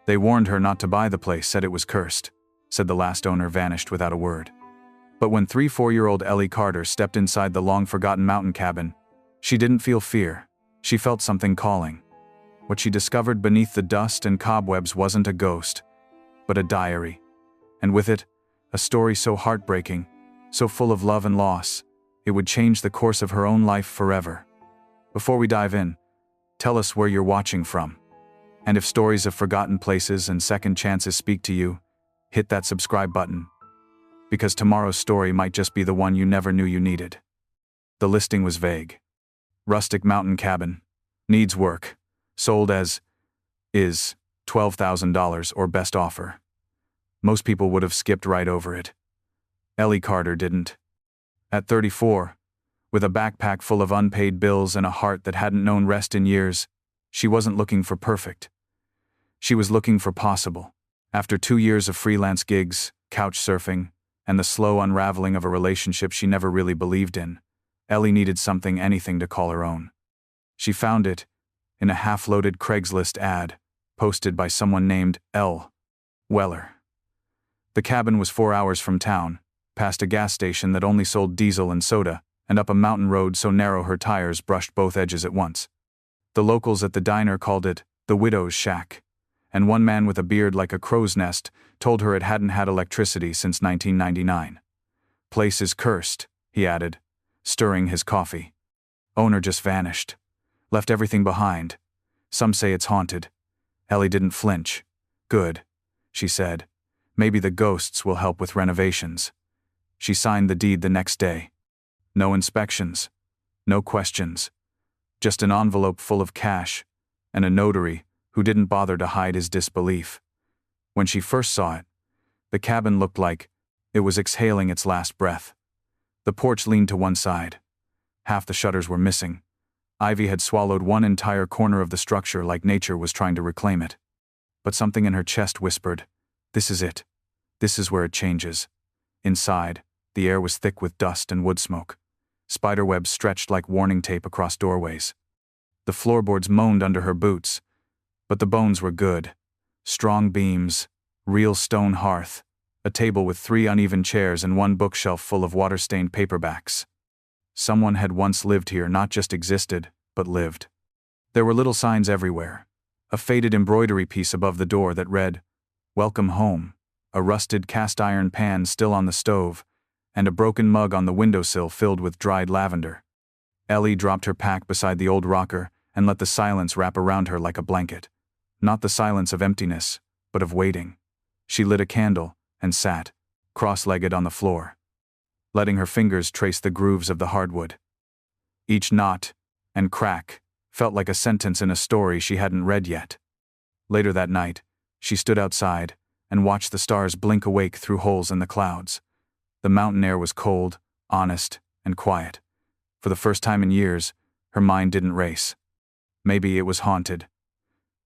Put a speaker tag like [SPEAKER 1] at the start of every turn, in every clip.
[SPEAKER 1] They warned her not to buy the place, said it was cursed, said the last owner vanished without a word. But when 4-year-old Ellie Carter stepped inside the long-forgotten mountain cabin, she didn't feel fear. She felt something calling. What she discovered beneath the dust and cobwebs wasn't a ghost, but a diary. And with it, a story so heartbreaking, so full of love and loss, it would change the course of her own life forever. Before we dive in, tell us where you're watching from. And if stories of forgotten places and second chances speak to you, hit that subscribe button. Because tomorrow's story might just be the one you never knew you needed. The listing was vague. Rustic mountain cabin. Needs work. Sold as is $12,000 or best offer. Most people would have skipped right over it. Ellie Carter didn't. At 34, with a backpack full of unpaid bills and a heart that hadn't known rest in years, she wasn't looking for perfect. She was looking for possible. After 2 years of freelance gigs, couch surfing, and the slow unraveling of a relationship she never really believed in, Ellie needed something, anything to call her own. She found it in a half-loaded Craigslist ad, posted by someone named L. Weller. The cabin was 4 hours from town, past a gas station that only sold diesel and soda, and up a mountain road so narrow her tires brushed both edges at once. The locals at the diner called it the Widow's Shack, and one man with a beard like a crow's nest told her it hadn't had electricity since 1999. Place is cursed, he added, stirring his coffee. Owner just vanished. Left everything behind. Some say it's haunted. Ellie didn't flinch. Good, she said. Maybe the ghosts will help with renovations. She signed the deed the next day. No inspections. No questions. Just an envelope full of cash, and a notary who didn't bother to hide his disbelief. When she first saw it, the cabin looked like it was exhaling its last breath. The porch leaned to one side. Half the shutters were missing. Ivy had swallowed one entire corner of the structure like nature was trying to reclaim it. But something in her chest whispered, "This is it. This is where it changes." Inside, the air was thick with dust and wood smoke. Spiderwebs stretched like warning tape across doorways. The floorboards moaned under her boots, but the bones were good. Strong beams, real stone hearth, a table with 3 uneven chairs and one bookshelf full of water-stained paperbacks. Someone had once lived here, not just existed, but lived. There were little signs everywhere. A faded embroidery piece above the door that read, "Welcome home," a rusted cast-iron pan still on the stove, and a broken mug on the windowsill filled with dried lavender. Ellie dropped her pack beside the old rocker and let the silence wrap around her like a blanket. Not the silence of emptiness, but of waiting. She lit a candle and sat, cross-legged on the floor, letting her fingers trace the grooves of the hardwood. Each knot and crack felt like a sentence in a story she hadn't read yet. Later that night, she stood outside and watched the stars blink awake through holes in the clouds. The mountain air was cold, honest, and quiet. For the first time in years, her mind didn't race. Maybe it was haunted.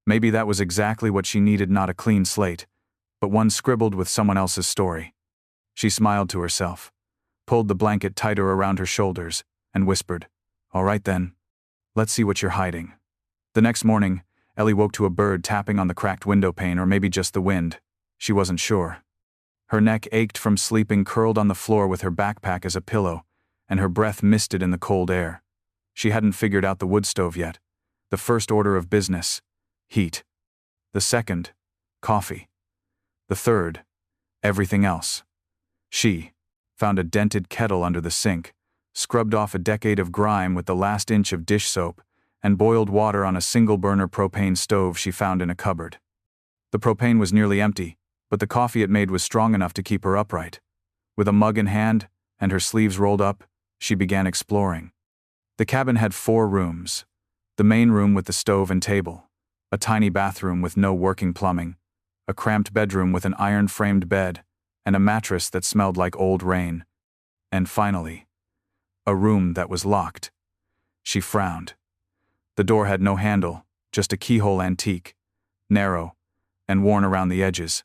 [SPEAKER 1] Maybe that was exactly what she needed, not a clean slate, but one scribbled with someone else's story. She smiled to herself, pulled the blanket tighter around her shoulders, and whispered, "All right then, let's see what you're hiding." The next morning, Ellie woke to a bird tapping on the cracked window pane, or maybe just the wind. She wasn't sure. Her neck ached from sleeping curled on the floor with her backpack as a pillow, and her breath misted in the cold air. She hadn't figured out the wood stove yet. The first order of business, heat. The second, coffee. The third, everything else. She found a dented kettle under the sink, scrubbed off a decade of grime with the last inch of dish soap, and boiled water on a single-burner propane stove she found in a cupboard. The propane was nearly empty, but the coffee it made was strong enough to keep her upright. With a mug in hand and her sleeves rolled up, she began exploring. The cabin had 4 rooms. The main room with the stove and table, a tiny bathroom with no working plumbing, a cramped bedroom with an iron-framed bed, and a mattress that smelled like old rain. And finally, a room that was locked. She frowned. The door had no handle, just a keyhole antique, narrow, and worn around the edges.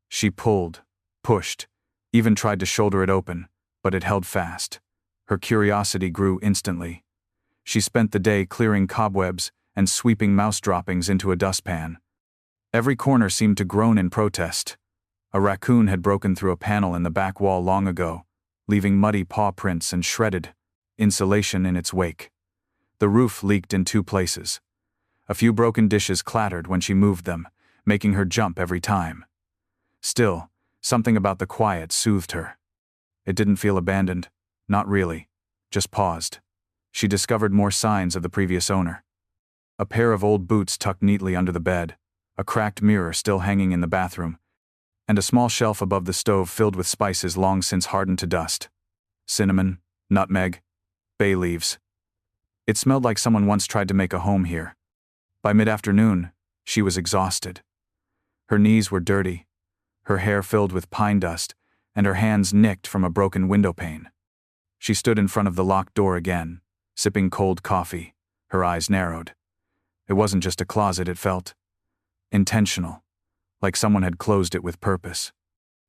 [SPEAKER 1] She pulled, pushed, even tried to shoulder it open, but it held fast. Her curiosity grew instantly. She spent the day clearing cobwebs and sweeping mouse droppings into a dustpan. Every corner seemed to groan in protest. A raccoon had broken through a panel in the back wall long ago, leaving muddy paw prints and shredded insulation in its wake. The roof leaked in 2 places. A few broken dishes clattered when she moved them, making her jump every time. Still, something about the quiet soothed her. It didn't feel abandoned, not really, just paused. She discovered more signs of the previous owner. A pair of old boots tucked neatly under the bed, a cracked mirror still hanging in the bathroom, and a small shelf above the stove filled with spices long since hardened to dust. Cinnamon, nutmeg, bay leaves. It smelled like someone once tried to make a home here. By mid-afternoon, she was exhausted. Her knees were dirty, her hair filled with pine dust, and her hands nicked from a broken window pane. She stood in front of the locked door again, sipping cold coffee, her eyes narrowed. It wasn't just a closet, it felt intentional, like someone had closed it with purpose.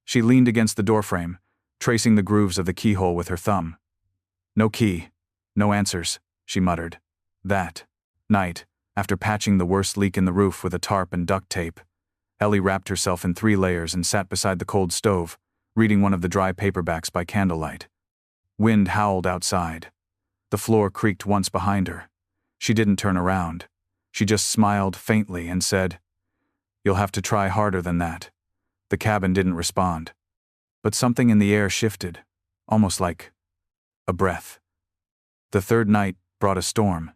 [SPEAKER 1] She leaned against the doorframe, tracing the grooves of the keyhole with her thumb. No key, no answers, she muttered. That night, after patching the worst leak in the roof with a tarp and duct tape, Ellie wrapped herself in 3 layers and sat beside the cold stove, reading one of the dry paperbacks by candlelight. Wind howled outside. The floor creaked once behind her. She didn't turn around. She just smiled faintly and said, "You'll have to try harder than that." The cabin didn't respond. But something in the air shifted, almost like a breath. The 3rd night brought a storm.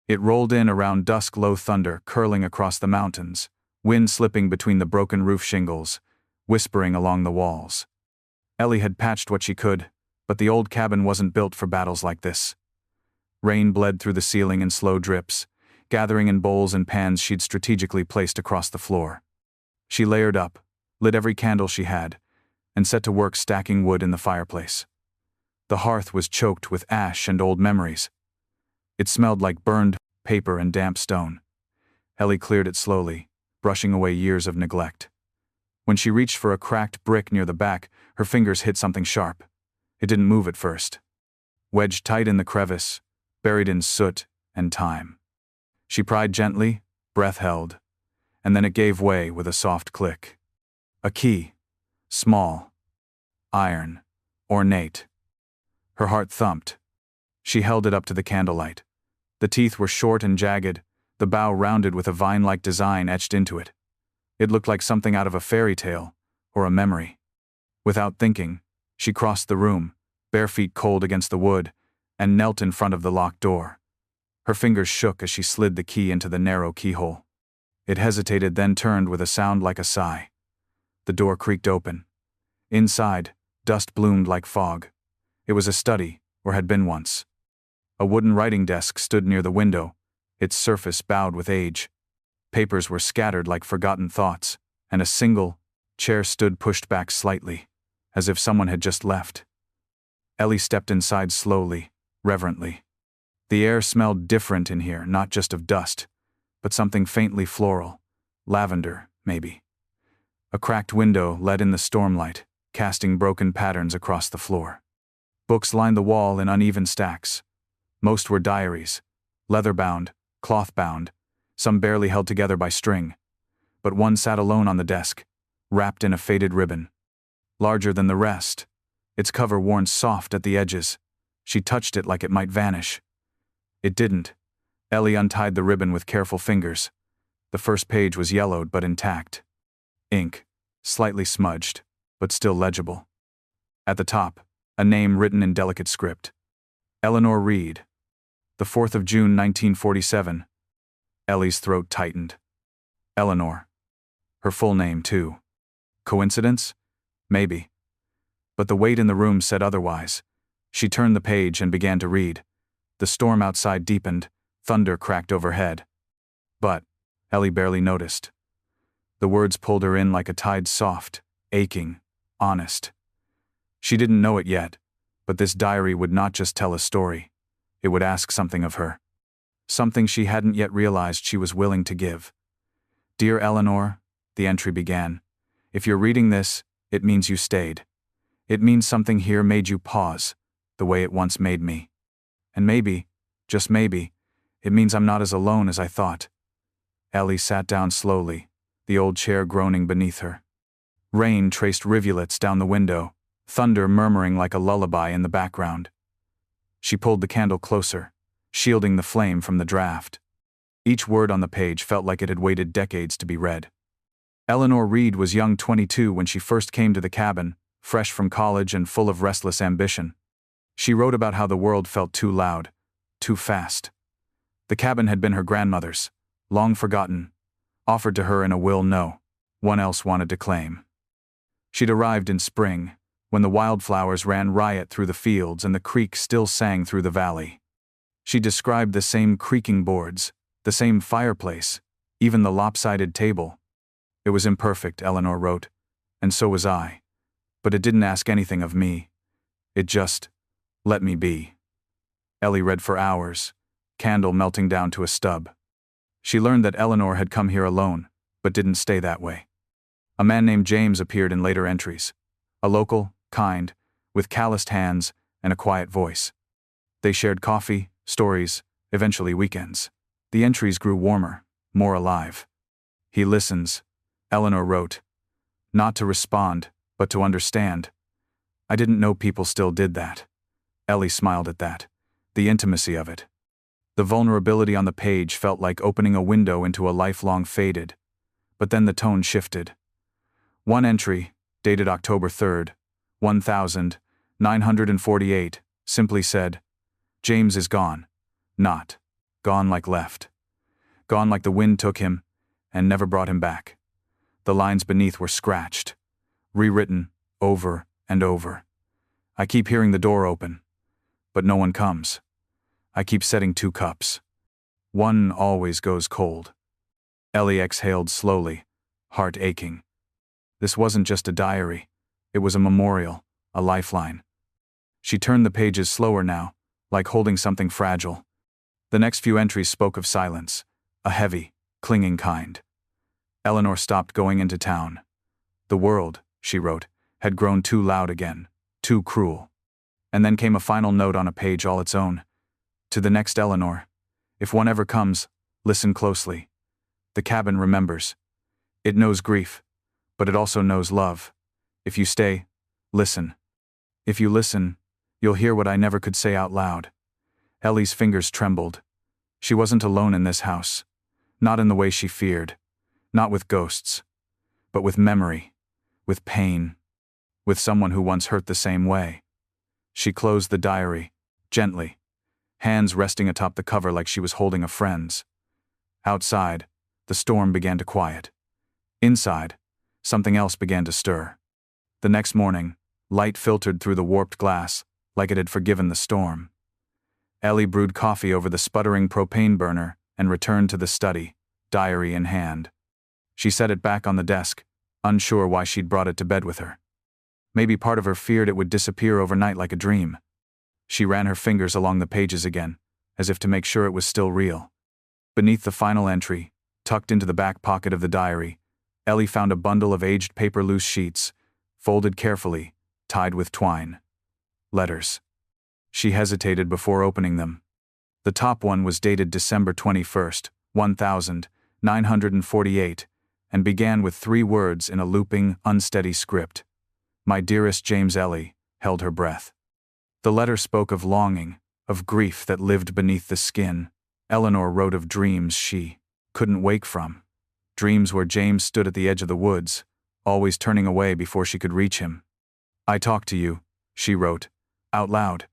[SPEAKER 1] It rolled in around dusk, low thunder curling across the mountains, wind slipping between the broken roof shingles, whispering along the walls. Ellie had patched what she could, but the old cabin wasn't built for battles like this. Rain bled through the ceiling in slow drips, gathering in bowls and pans she'd strategically placed across the floor. She layered up, lit every candle she had, and set to work stacking wood in the fireplace. The hearth was choked with ash and old memories. It smelled like burned paper and damp stone. Ellie cleared it slowly, brushing away years of neglect. When she reached for a cracked brick near the back, her fingers hit something sharp. It didn't move at first. Wedged tight in the crevice, buried in soot and time. She pried gently, breath held, and then it gave way with a soft click. A key. Small. Iron. Ornate. Her heart thumped. She held it up to the candlelight. The teeth were short and jagged, the bow rounded with a vine-like design etched into it. It looked like something out of a fairy tale, or a memory. Without thinking, she crossed the room, bare feet cold against the wood, and knelt in front of the locked door. Her fingers shook as she slid the key into the narrow keyhole. It hesitated, then turned with a sound like a sigh. The door creaked open. Inside, dust bloomed like fog. It was a study, or had been once. A wooden writing desk stood near the window, its surface bowed with age. Papers were scattered like forgotten thoughts, and a single chair stood pushed back slightly, as if someone had just left. Ellie stepped inside slowly, reverently. The air smelled different in here, not just of dust, but something faintly floral, lavender, maybe. A cracked window let in the stormlight, casting broken patterns across the floor. Books lined the wall in uneven stacks. Most were diaries, leather-bound, cloth-bound, some barely held together by string. But one sat alone on the desk, wrapped in a faded ribbon. Larger than the rest, its cover worn soft at the edges. She touched it like it might vanish. It didn't. Ellie untied the ribbon with careful fingers. The first page was yellowed but intact. Ink, slightly smudged, but still legible. At the top, a name written in delicate script. Eleanor Reed. The 4th of June, 1947. Ellie's throat tightened. Eleanor. Her full name, too. Coincidence? Maybe. But the weight in the room said otherwise. She turned the page and began to read. The storm outside deepened, thunder cracked overhead. But Ellie barely noticed. The words pulled her in like a tide, soft, aching, honest. She didn't know it yet, but this diary would not just tell a story. It would ask something of her. Something she hadn't yet realized she was willing to give. "Dear Eleanor," the entry began, "if you're reading this, it means you stayed. It means something here made you pause, the way it once made me. And maybe, just maybe, it means I'm not as alone as I thought." Ellie sat down slowly, the old chair groaning beneath her. Rain traced rivulets down the window, thunder murmuring like a lullaby in the background. She pulled the candle closer, shielding the flame from the draft. Each word on the page felt like it had waited decades to be read. Eleanor Reed was young 22 when she first came to the cabin, fresh from college and full of restless ambition. She wrote about how the world felt too loud, too fast. The cabin had been her grandmother's, long forgotten, offered to her in a will no one else wanted to claim. She'd arrived in spring, when the wildflowers ran riot through the fields and the creek still sang through the valley. She described the same creaking boards, the same fireplace, even the lopsided table. It was imperfect, Eleanor wrote, and so was I. But it didn't ask anything of me. It just let me be. Ellie read for hours, candle melting down to a stub. She learned that Eleanor had come here alone, but didn't stay that way. A man named James appeared in later entries. A local, kind, with calloused hands and a quiet voice. They shared coffee, stories, eventually weekends. The entries grew warmer, more alive. He listens, Eleanor wrote. Not to respond, but to understand. I didn't know people still did that. Ellie smiled at that. The intimacy of it. The vulnerability on the page felt like opening a window into a lifelong faded. But then the tone shifted. One entry, dated October 3rd, 1948, simply said, James is gone. Not gone like left. Gone like the wind took him and never brought him back. The lines beneath were scratched, rewritten over and over. I keep hearing the door open, but no one comes. I keep setting 2 cups. One always goes cold. Ellie exhaled slowly, heart aching. This wasn't just a diary. It was a memorial, a lifeline. She turned the pages slower now, like holding something fragile. The next few entries spoke of silence, a heavy, clinging kind. Eleanor stopped going into town. The world, she wrote, had grown too loud again, too cruel. And then came a final note on a page all its own. To the next Eleanor, if one ever comes, listen closely. The cabin remembers. It knows grief, but it also knows love. If you stay, listen. If you listen, you'll hear what I never could say out loud. Ellie's fingers trembled. She wasn't alone in this house. Not in the way she feared. Not with ghosts. But with memory. With pain. With someone who once hurt the same way. She closed the diary, gently, hands resting atop the cover like she was holding a friend's. Outside, the storm began to quiet. Inside, something else began to stir. The next morning, light filtered through the warped glass, like it had forgiven the storm. Ellie brewed coffee over the sputtering propane burner and returned to the study, diary in hand. She set it back on the desk, unsure why she'd brought it to bed with her. Maybe part of her feared it would disappear overnight like a dream. She ran her fingers along the pages again, as if to make sure it was still real. Beneath the final entry, tucked into the back pocket of the diary, Ellie found a bundle of aged paper loose sheets, folded carefully, tied with twine. Letters. She hesitated before opening them. The top one was dated December 21st, 1948, and began with 3 words in a looping, unsteady script. My dearest James. Ellie held her breath. The letter spoke of longing, of grief that lived beneath the skin. Eleanor wrote of dreams she couldn't wake from. Dreams where James stood at the edge of the woods, always turning away before she could reach him. I talk to you, she wrote, out loud.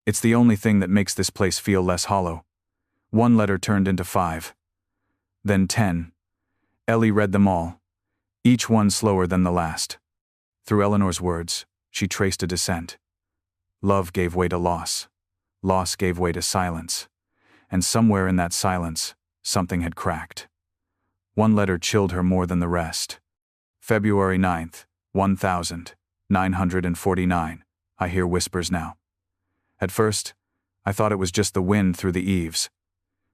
[SPEAKER 1] It's the only thing that makes this place feel less hollow. 1 letter turned into 5. Then 10. Ellie read them all, each one slower than the last. Through Eleanor's words, she traced a descent. Love gave way to loss. Loss gave way to silence. And somewhere in that silence, something had cracked. 1 letter chilled her more than the rest. February 9th, 1949. I hear whispers now. At first, I thought it was just the wind through the eaves.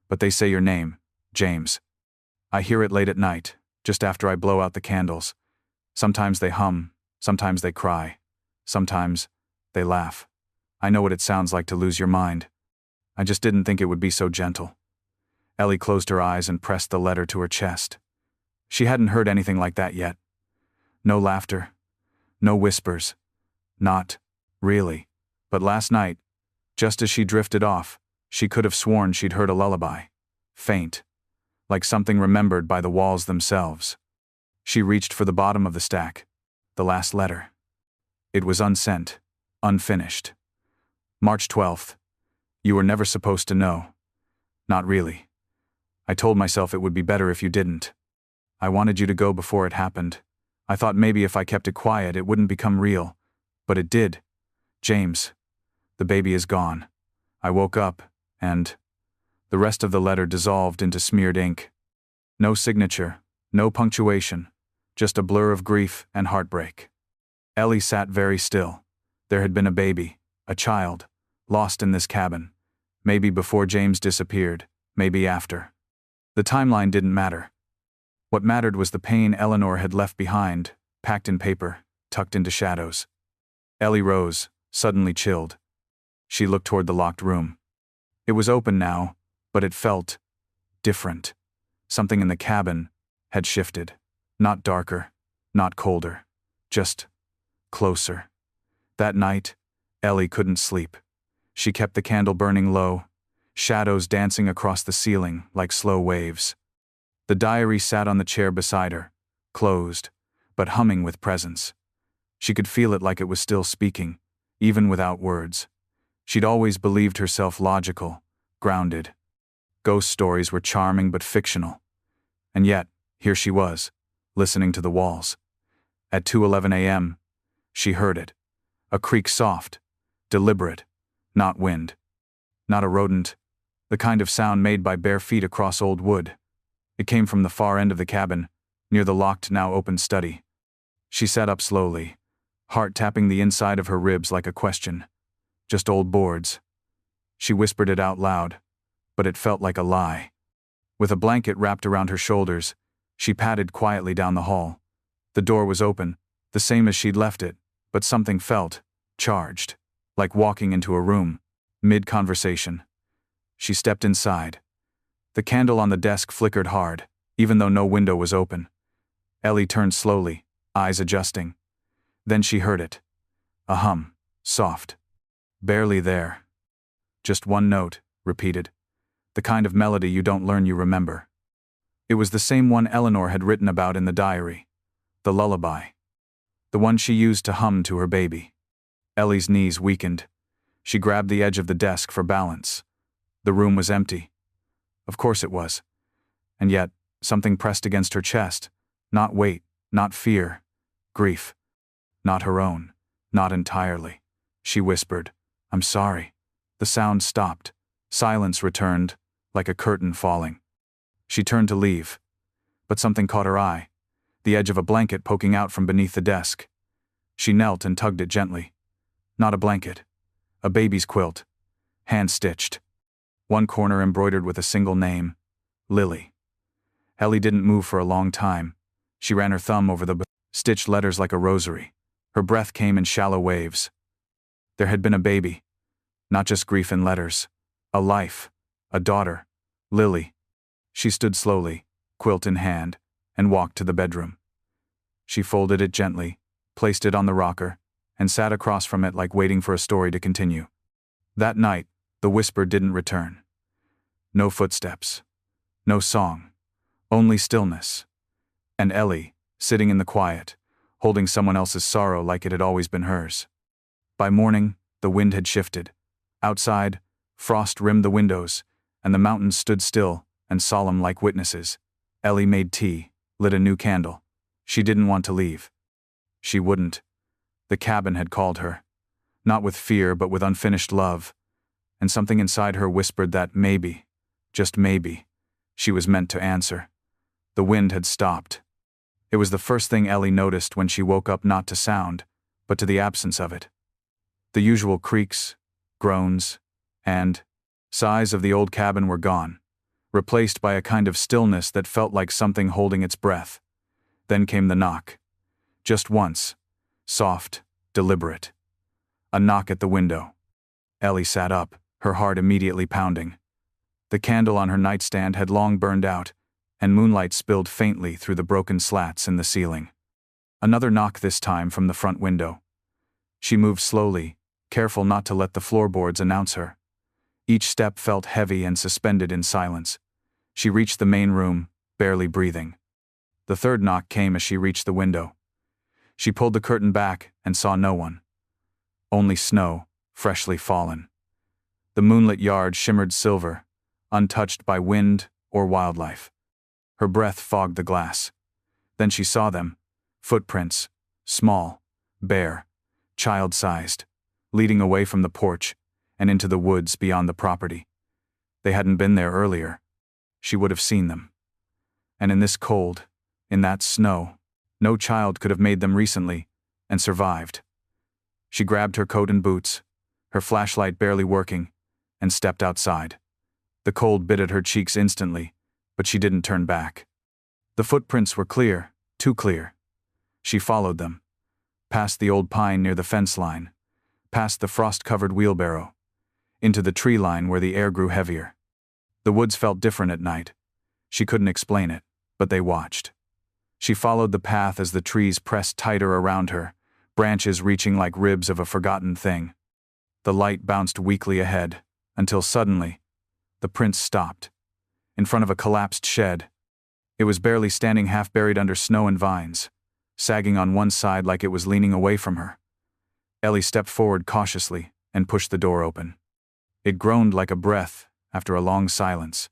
[SPEAKER 1] But they say your name, James. I hear it late at night, just after I blow out the candles. Sometimes they hum, sometimes they cry, sometimes they laugh. I know what it sounds like to lose your mind. I just didn't think it would be so gentle. Ellie closed her eyes and pressed the letter to her chest. She hadn't heard anything like that yet. No laughter. No whispers. Not really. But last night, just as she drifted off, she could have sworn she'd heard a lullaby. Faint. Like something remembered by the walls themselves. She reached for the bottom of the stack. The last letter. It was unsent. Unfinished. March 12th. You were never supposed to know. Not really. I told myself it would be better if you didn't. I wanted you to go before it happened. I thought maybe if I kept it quiet it wouldn't become real. But it did. James. The baby is gone. I woke up, and the rest of the letter dissolved into smeared ink. No signature, no punctuation, just a blur of grief and heartbreak. Ellie sat very still. There had been a baby, a child, lost in this cabin. Maybe before James disappeared, maybe after. The timeline didn't matter. What mattered was the pain Eleanor had left behind, packed in paper, tucked into shadows. Ellie rose, suddenly chilled. She looked toward the locked room. It was open now, but it felt different. Something in the cabin had shifted. Not darker, not colder, just closer. That night, Ellie couldn't sleep. She kept the candle burning low, shadows dancing across the ceiling like slow waves. The diary sat on the chair beside her, closed, but humming with presence. She could feel it like it was still speaking, even without words. She'd always believed herself logical, grounded. Ghost stories were charming but fictional. And yet, here she was, listening to the walls. At 2:11 a.m., she heard it. A creak soft, deliberate, not wind. Not a rodent, the kind of sound made by bare feet across old wood. It came from the far end of the cabin, near the locked, now open study. She sat up slowly, heart tapping the inside of her ribs like a question. Just old boards. She whispered it out loud, but it felt like a lie. With a blanket wrapped around her shoulders, she padded quietly down the hall. The door was open, the same as she'd left it, but something felt charged, like walking into a room, mid-conversation. She stepped inside. The candle on the desk flickered hard, even though no window was open. Ellie turned slowly, eyes adjusting. Then she heard it. A hum, soft. Barely there. Just one note, repeated. The kind of melody you don't learn you remember. It was the same one Eleanor had written about in the diary. The lullaby. The one she used to hum to her baby. Ellie's knees weakened. She grabbed the edge of the desk for balance. The room was empty. Of course it was. And yet, something pressed against her chest. Not weight, not fear. Grief. Not her own. Not entirely. She whispered, "I'm sorry." The sound stopped. Silence returned, like a curtain falling. She turned to leave. But something caught her eye. The edge of a blanket poking out from beneath the desk. She knelt and tugged it gently. Not a blanket. A baby's quilt. Hand-stitched. One corner embroidered with a single name. Lily. Ellie didn't move for a long time. She ran her thumb over the stitched letters like a rosary. Her breath came in shallow waves. There had been a baby. Not just grief in letters. A life. A daughter. Lily. She stood slowly, quilt in hand, and walked to the bedroom. She folded it gently, placed it on the rocker, and sat across from it like waiting for a story to continue. That night, the whisper didn't return. No footsteps. No song. Only stillness. And Ellie, sitting in the quiet, holding someone else's sorrow like it had always been hers. By morning, the wind had shifted. Outside, frost rimmed the windows, and the mountains stood still and solemn like witnesses. Ellie made tea, lit a new candle. She didn't want to leave. She wouldn't. The cabin had called her. Not with fear, but with unfinished love. And something inside her whispered that maybe, just maybe, she was meant to answer. The wind had stopped. It was the first thing Ellie noticed when she woke up, not to sound, but to the absence of it. The usual creaks, groans, and sighs of the old cabin were gone, replaced by a kind of stillness that felt like something holding its breath. Then came the knock. Just once. Soft, deliberate. A knock at the window. Ellie sat up, her heart immediately pounding. The candle on her nightstand had long burned out, and moonlight spilled faintly through the broken slats in the ceiling. Another knock, this time from the front window. She moved slowly, careful not to let the floorboards announce her. Each step felt heavy and suspended in silence. She reached the main room, barely breathing. The third knock came as she reached the window. She pulled the curtain back and saw no one. Only snow, freshly fallen. The moonlit yard shimmered silver, untouched by wind or wildlife. Her breath fogged the glass. Then she saw them, footprints, small, bare, child-sized, leading away from the porch and into the woods beyond the property. They hadn't been there earlier. She would have seen them. And in this cold, in that snow, no child could have made them recently and survived. She grabbed her coat and boots, her flashlight barely working, and stepped outside. The cold bit at her cheeks instantly, but she didn't turn back. The footprints were clear, too clear. She followed them, past the old pine near the fence line, past the frost-covered wheelbarrow, into the tree line where the air grew heavier. The woods felt different at night. She couldn't explain it, but they watched. She followed the path as the trees pressed tighter around her, branches reaching like ribs of a forgotten thing. The light bounced weakly ahead, until suddenly, the prints stopped, in front of a collapsed shed. It was barely standing, half buried under snow and vines, sagging on one side like it was leaning away from her. Ellie stepped forward cautiously and pushed the door open. It groaned like a breath after a long silence.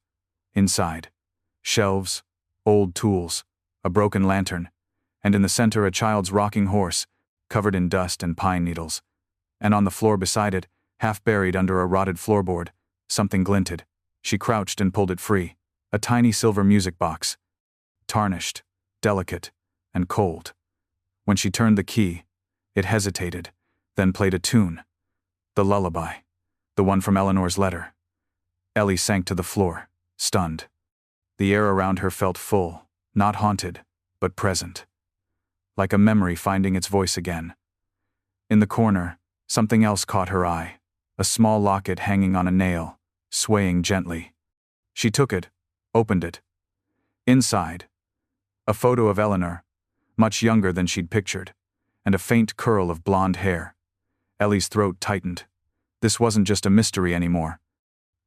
[SPEAKER 1] Inside, shelves, old tools, a broken lantern, and in the center a child's rocking horse, covered in dust and pine needles. And on the floor beside it, half buried under a rotted floorboard, something glinted. She crouched and pulled it free, a tiny silver music box. Tarnished, delicate, and cold. When she turned the key, it hesitated, then played a tune. The lullaby, the one from Eleanor's letter. Ellie sank to the floor, stunned. The air around her felt full, not haunted, but present. Like a memory finding its voice again. In the corner, something else caught her eye, a small locket hanging on a nail, swaying gently. She took it, opened it. Inside, a photo of Eleanor, much younger than she'd pictured, and a faint curl of blonde hair. Ellie's throat tightened. This wasn't just a mystery anymore.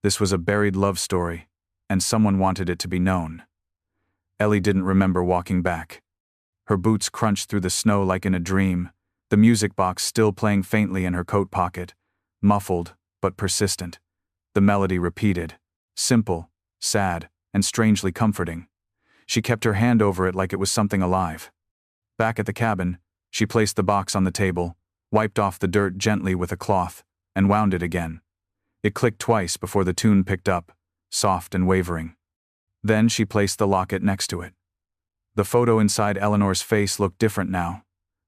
[SPEAKER 1] This was a buried love story, and someone wanted it to be known. Ellie didn't remember walking back. Her boots crunched through the snow like in a dream, the music box still playing faintly in her coat pocket, muffled but persistent. The melody repeated, simple, sad, and strangely comforting. She kept her hand over it like it was something alive. Back at the cabin, she placed the box on the table, wiped off the dirt gently with a cloth, and wound it again. It clicked twice before the tune picked up, soft and wavering. Then she placed the locket next to it. The photo inside Eleanor's face looked different now,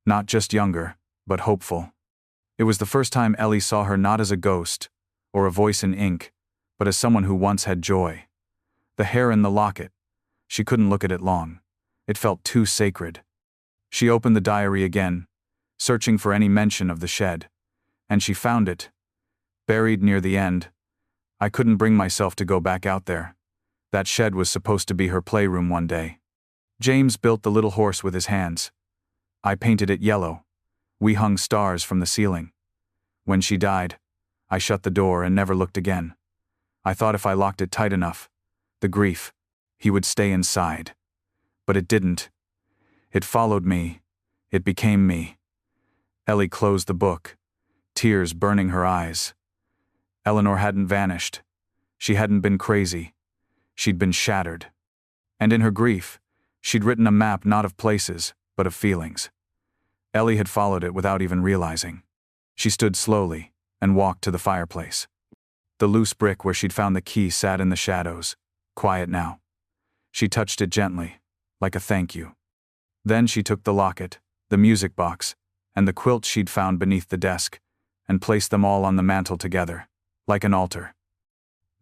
[SPEAKER 1] not just younger, but hopeful. It was the first time Ellie saw her not as a ghost, or a voice in ink, but as someone who once had joy. The hair in the locket. She couldn't look at it long. It felt too sacred. She opened the diary again, searching for any mention of the shed. And she found it. Buried near the end. I couldn't bring myself to go back out there. That shed was supposed to be her playroom one day. James built the little horse with his hands. I painted it yellow. We hung stars from the ceiling. When she died, I shut the door and never looked again. I thought if I locked it tight enough, the grief, he would stay inside. But it didn't. It followed me. It became me. Ellie closed the book, tears burning her eyes. Eleanor hadn't vanished. She hadn't been crazy. She'd been shattered. And in her grief, she'd written a map not of places, but of feelings. Ellie had followed it without even realizing. She stood slowly and walked to the fireplace. The loose brick where she'd found the key sat in the shadows, quiet now. She touched it gently, like a thank you. Then she took the locket, the music box, and the quilt she'd found beneath the desk, and placed them all on the mantel together, like an altar.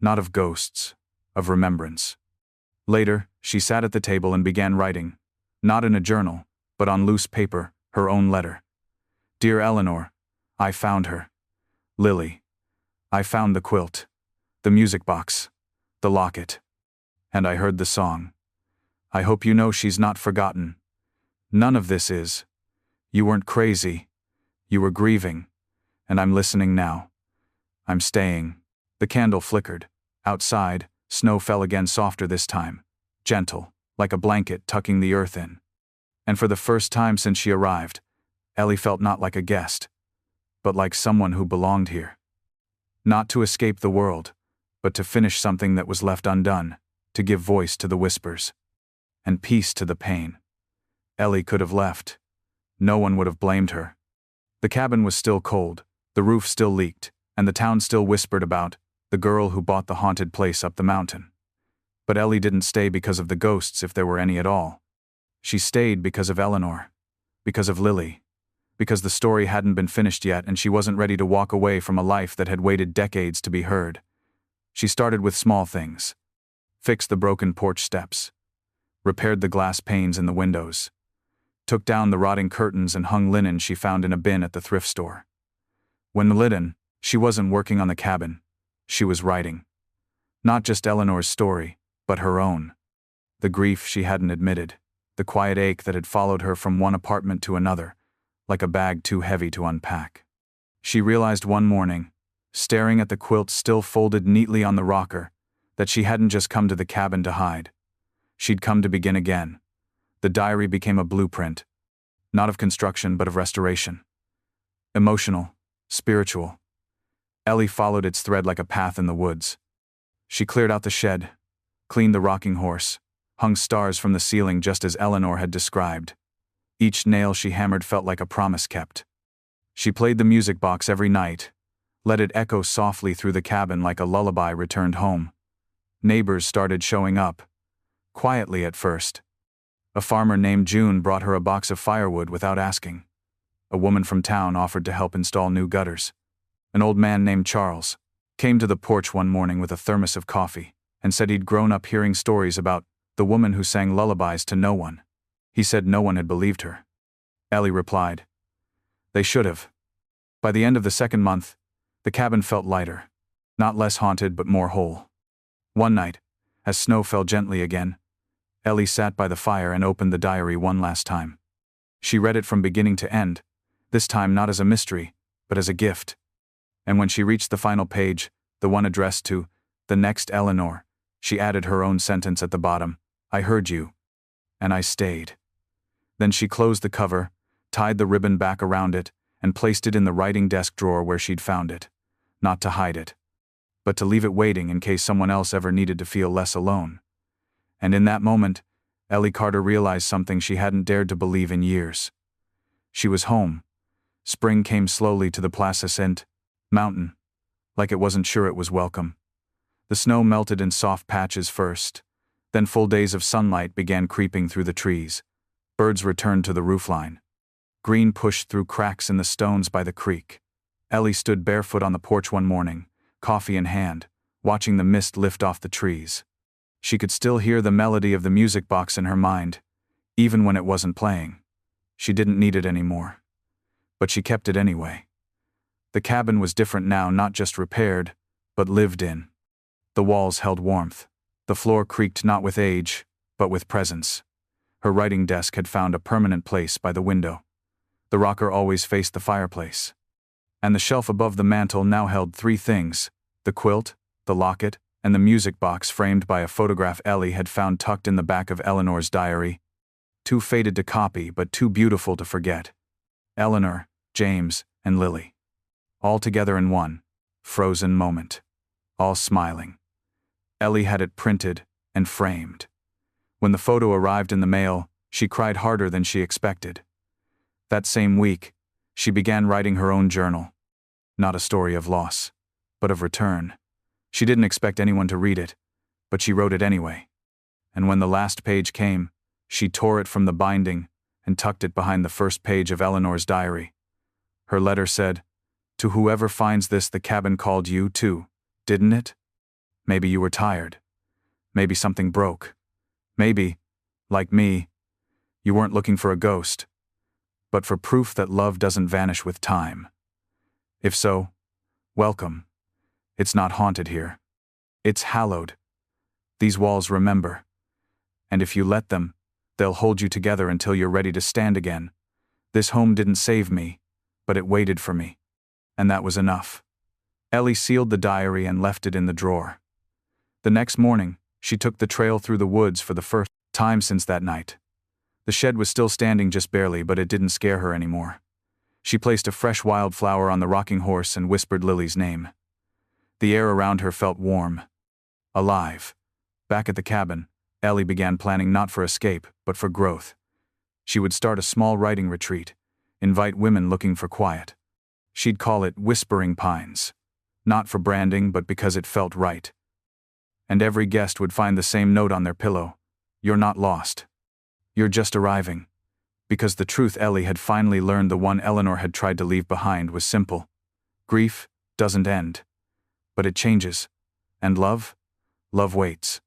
[SPEAKER 1] Not of ghosts, of remembrance. Later, she sat at the table and began writing, not in a journal, but on loose paper, her own letter. Dear Eleanor, I found her. Lily. I found the quilt, the music box, the locket. And I heard the song. I hope you know she's not forgotten. None of this is. You weren't crazy. You were grieving. And I'm listening now. I'm staying." The candle flickered. Outside, snow fell again, softer this time. Gentle, like a blanket tucking the earth in. And for the first time since she arrived, Ellie felt not like a guest, but like someone who belonged here. Not to escape the world, but to finish something that was left undone, to give voice to the whispers. And peace to the pain. Ellie could have left. No one would have blamed her. The cabin was still cold, the roof still leaked, and the town still whispered about the girl who bought the haunted place up the mountain. But Ellie didn't stay because of the ghosts, if there were any at all. She stayed because of Eleanor. Because of Lily. Because the story hadn't been finished yet and she wasn't ready to walk away from a life that had waited decades to be heard. She started with small things. Fixed the broken porch steps. Repaired the glass panes in the windows. Took down the rotting curtains and hung linen she found in a bin at the thrift store. When Lydon, she wasn't working on the cabin. She was writing. Not just Eleanor's story, but her own. The grief she hadn't admitted. The quiet ache that had followed her from one apartment to another, like a bag too heavy to unpack. She realized one morning, staring at the quilt still folded neatly on the rocker, that she hadn't just come to the cabin to hide. She'd come to begin again. The diary became a blueprint, not of construction but of restoration. Emotional, spiritual. Ellie followed its thread like a path in the woods. She cleared out the shed, cleaned the rocking horse, hung stars from the ceiling just as Eleanor had described. Each nail she hammered felt like a promise kept. She played the music box every night, let it echo softly through the cabin like a lullaby returned home. Neighbors started showing up, quietly at first. A farmer named June brought her a box of firewood without asking. A woman from town offered to help install new gutters. An old man named Charles came to the porch one morning with a thermos of coffee and said he'd grown up hearing stories about the woman who sang lullabies to no one. He said no one had believed her. Ellie replied, "They should have." By the end of the second month, the cabin felt lighter, not less haunted but more whole. One night, as snow fell gently again, Ellie sat by the fire and opened the diary one last time. She read it from beginning to end, this time not as a mystery, but as a gift. And when she reached the final page, the one addressed to the next Eleanor, she added her own sentence at the bottom, "I heard you. And I stayed." Then she closed the cover, tied the ribbon back around it, and placed it in the writing desk drawer where she'd found it. Not to hide it, but to leave it waiting in case someone else ever needed to feel less alone. And in that moment, Ellie Carter realized something she hadn't dared to believe in years. She was home. Spring came slowly to the Placent mountain, like it wasn't sure it was welcome. The snow melted in soft patches first, then full days of sunlight began creeping through the trees. Birds returned to the roofline. Green pushed through cracks in the stones by the creek. Ellie stood barefoot on the porch one morning, coffee in hand, watching the mist lift off the trees. She could still hear the melody of the music box in her mind, even when it wasn't playing. She didn't need it anymore. But she kept it anyway. The cabin was different now, not just repaired, but lived in. The walls held warmth. The floor creaked not with age, but with presence. Her writing desk had found a permanent place by the window. The rocker always faced the fireplace. And the shelf above the mantel now held three things: the quilt, the locket, and the music box framed by a photograph Ellie had found tucked in the back of Eleanor's diary. Too faded to copy, but too beautiful to forget. Eleanor, James, and Lily. All together in one frozen moment. All smiling. Ellie had it printed and framed. When the photo arrived in the mail, she cried harder than she expected. That same week, she began writing her own journal. Not a story of loss, but of return. She didn't expect anyone to read it, but she wrote it anyway. And when the last page came, she tore it from the binding and tucked it behind the first page of Eleanor's diary. Her letter said, "To whoever finds this, the cabin called you too, didn't it? Maybe you were tired. Maybe something broke. Maybe, like me, you weren't looking for a ghost, but for proof that love doesn't vanish with time. If so, welcome. It's not haunted here. It's hallowed. These walls remember. And if you let them, they'll hold you together until you're ready to stand again. This home didn't save me, but it waited for me. And that was enough. Ellie sealed the diary and left it in the drawer. The next morning, she took the trail through the woods for the first time since that night. The shed was still standing just barely, but it didn't scare her anymore. She placed a fresh wildflower on the rocking horse and whispered Lily's name. The air around her felt warm, alive. Back at the cabin, Ellie began planning not for escape, but for growth. She would start a small writing retreat, invite women looking for quiet. She'd call it Whispering Pines. Not for branding, but because it felt right. And every guest would find the same note on their pillow: "You're not lost. You're just arriving." Because the truth Ellie had finally learned, the one Eleanor had tried to leave behind, was simple. Grief doesn't end. But it changes. And love waits.